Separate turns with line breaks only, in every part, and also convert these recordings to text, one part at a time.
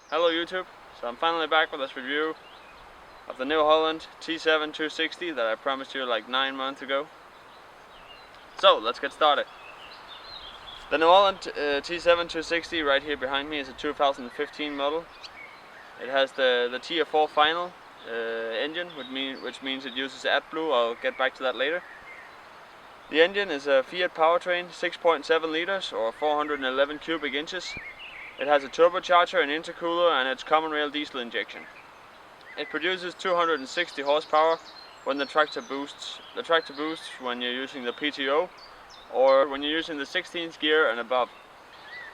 Hello YouTube, so I'm finally back with this review of the new Holland T7.260 that I promised you like 9 months ago. So let's get started. The new Holland T7.260 right here behind me is a 2015 model. It has the Tier 4 final engine, which means it uses AdBlue. I'll get back to that later. The engine is a Fiat powertrain, 6.7 liters or 411 cubic inches. It has a turbocharger, an intercooler, and it's common rail diesel injection. It produces 260 horsepower when the tractor boosts. The tractor boosts when you're using the PTO or when you're using the 16th gear and above.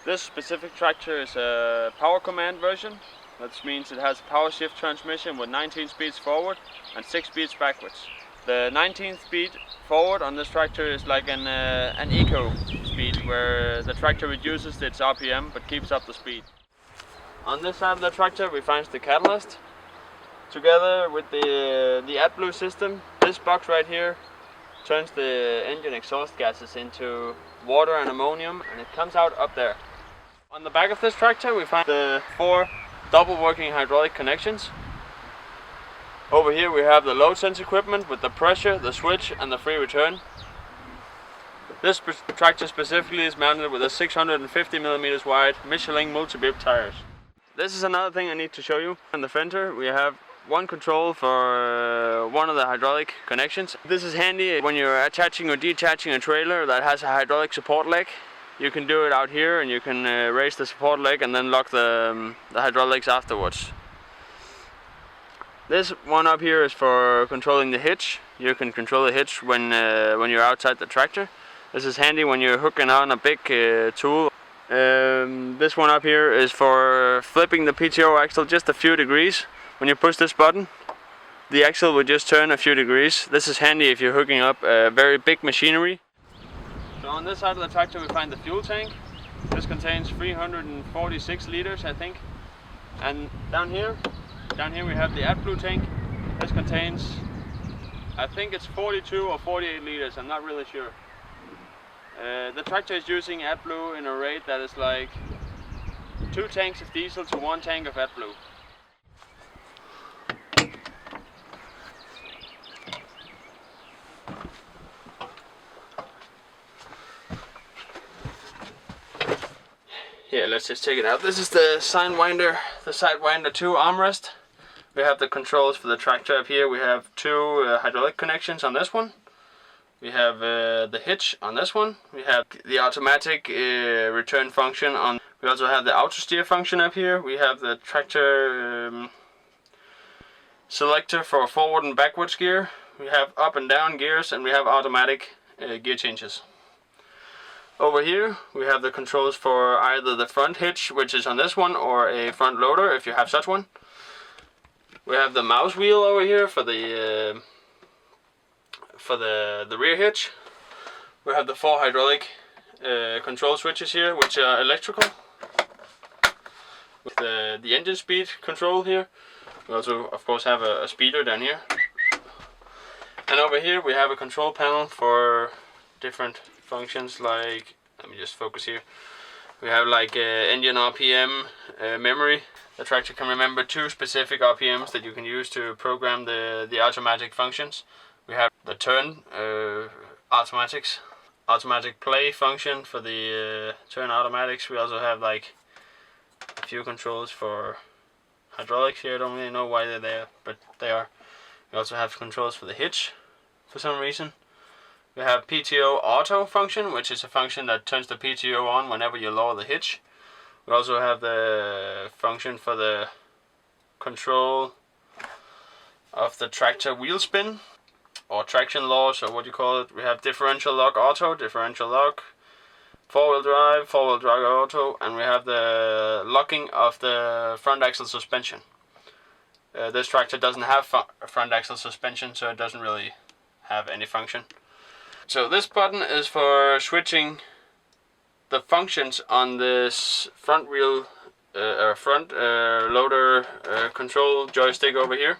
This specific tractor is a power command version. That means it has a power shift transmission with 19 speeds forward and 6 speeds backwards. The 19th speed forward on this tractor is like an eco speed, where the tractor reduces its RPM but keeps up the speed. On this side of the tractor we find the catalyst. Together with the AdBlue system, this box right here turns the engine exhaust gases into water and ammonium, and it comes out up there. On the back of this tractor we find the 4 double working hydraulic connections. Over here we have the load sense equipment with the pressure, the switch and the free return. This tractor specifically is mounted with a 650mm wide Michelin multi-bib tires. This is another thing I need to show you. On the fender we have one control for one of the hydraulic connections. This is handy when you're attaching or detaching a trailer that has a hydraulic support leg. You can do it out here and you can raise the support leg and then lock the hydraulics afterwards. This one up here is for controlling the hitch. You can control the hitch when you're outside the tractor. This is handy when you're hooking on a big tool. This one up here is for flipping the PTO axle just a few degrees. When you push this button, the axle will just turn a few degrees. This is handy if you're hooking up very big machinery. So on this side of the tractor we find the fuel tank. This contains 346 liters, I think. And down here we have the AdBlue tank. This contains, I think it's 42 or 48 liters, I'm not really sure. The tractor is using AdBlue in a rate that is like 2 tanks of diesel to 1 tank of AdBlue. Yeah, let's just take it out. This is the Sidewinder 2 armrest. We have the controls for the tractor up here. We have 2 hydraulic connections on this one. We have the hitch on this one. We have the automatic return function on. We also have the auto steer function up here. We have the tractor selector for forward and backwards gear. We have up and down gears, and we have automatic gear changes. Over here we have the controls for either the front hitch, which is on this one, or a front loader if you have such one. We have the mouse wheel over here for the rear hitch. We have the 4 hydraulic control switches here, which are electrical. With the engine speed control here. We also of course have a speeder down here. And over here we have a control panel for different functions, like, let me just focus here. We have like engine RPM memory. The tractor can remember 2 specific RPMs that you can use to program the automatic functions. We have the turn automatic play function for the turn automatics. We also have like a few controls for hydraulics here. I don't really know why they're there, but they are. We also have controls for the hitch for some reason. We have PTO auto function, which is a function that turns the PTO on whenever you lower the hitch. We also have the function for the control of the tractor wheel spin, or traction loss, or what you call it. We have differential lock auto, differential lock, four-wheel drive auto, and we have the locking of the front axle suspension. This tractor doesn't have front axle suspension, so it doesn't really have any function. So this button is for switching the functions on this front wheel, front loader control joystick over here.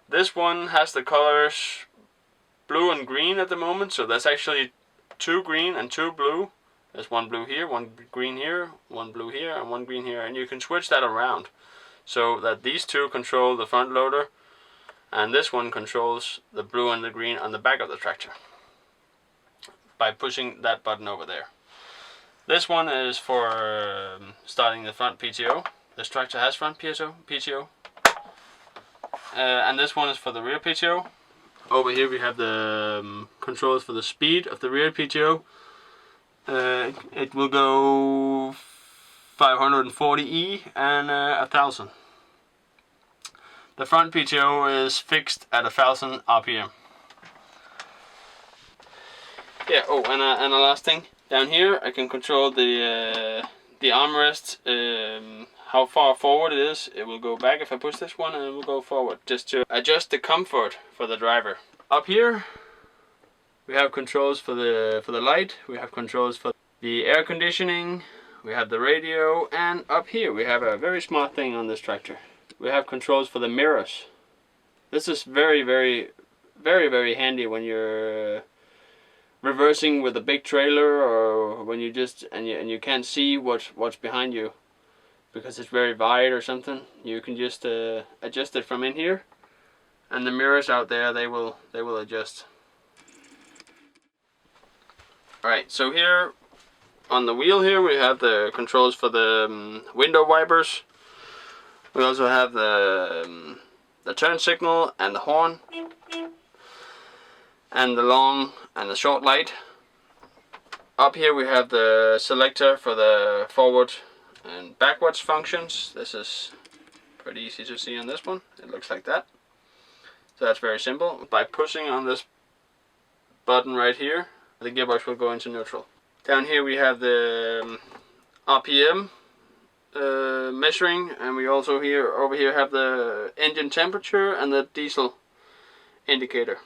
This one has the colors blue and green at the moment, so there's actually 2 green and 2 blue There's one blue here, one green here, one blue here, and one green here, and you can switch that around so that these two control the front loader and this one controls the blue and the green on the back of the tractor by pushing that button over there. This one is for starting the front PTO. This tractor has front PTO. And this one is for the rear PTO. Over here we have the controls for the speed of the rear PTO. It will go 540E and 1000. The front PTO is fixed at 1000 RPM. Yeah. Oh, and the last thing down here, I can control the armrest. How far forward it is. It will go back if I push this one, and it will go forward, just to adjust the comfort for the driver. Up here we have controls for the light, we have controls for the air conditioning, we have the radio, and up here we have a very smart thing on this tractor. We have controls for the mirrors. This is very handy when you're reversing with a big trailer, or when you just and you can't see what's behind you because it's very wide or something. You can just adjust it from in here, and the mirrors out there, they will adjust. Alright, so here on the wheel here we have the controls for the window wipers. We also have the turn signal and the horn, and the long and the short light. Up here we have the selector for the forward and backwards functions. This is pretty easy to see on this one. It looks like that. So that's very simple. By pushing on this button right here, the gearbox will go into neutral. Down here we have the RPM measuring, and we also over here have the engine temperature and the diesel indicator.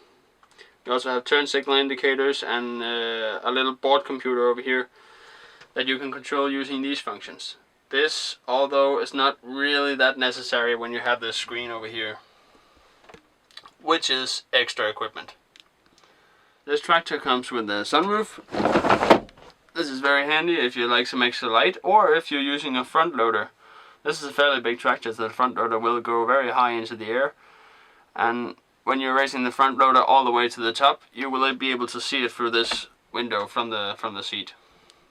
We also have turn signal indicators and a little board computer over here that you can control using these functions. This, although, is not really that necessary when you have this screen over here, which is extra equipment. This tractor comes with a sunroof. This is very handy if you like some extra light, or if you're using a front loader. This is a fairly big tractor, so the front loader will go very high into the air, and when you're raising the front loader all the way to the top, you will be able to see it through this window from the seat.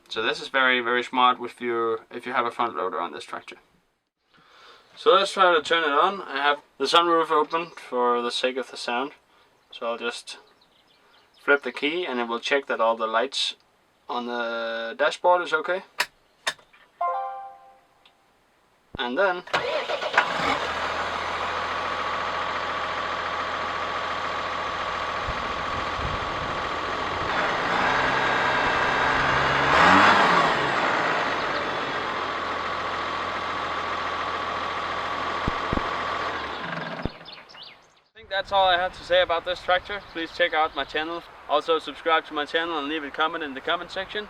So this is very smart if you have a front loader on this tractor. So let's try to turn it on. I have the sunroof open for the sake of the sound, so I'll just flip the key and it will check that all the lights on the dashboard is okay. And then that's all I have to say about this tractor. Please check out my channel. Also subscribe to my channel and leave a comment in the comment section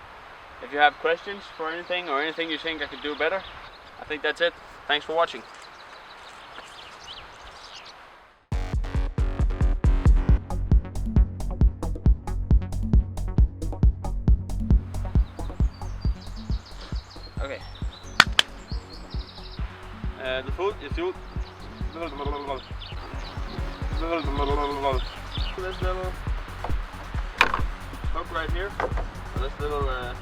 if you have questions for anything, or anything you think I could do better. I think that's it. Thanks for watching. Okay. The food is fuel. This little hook right here, this little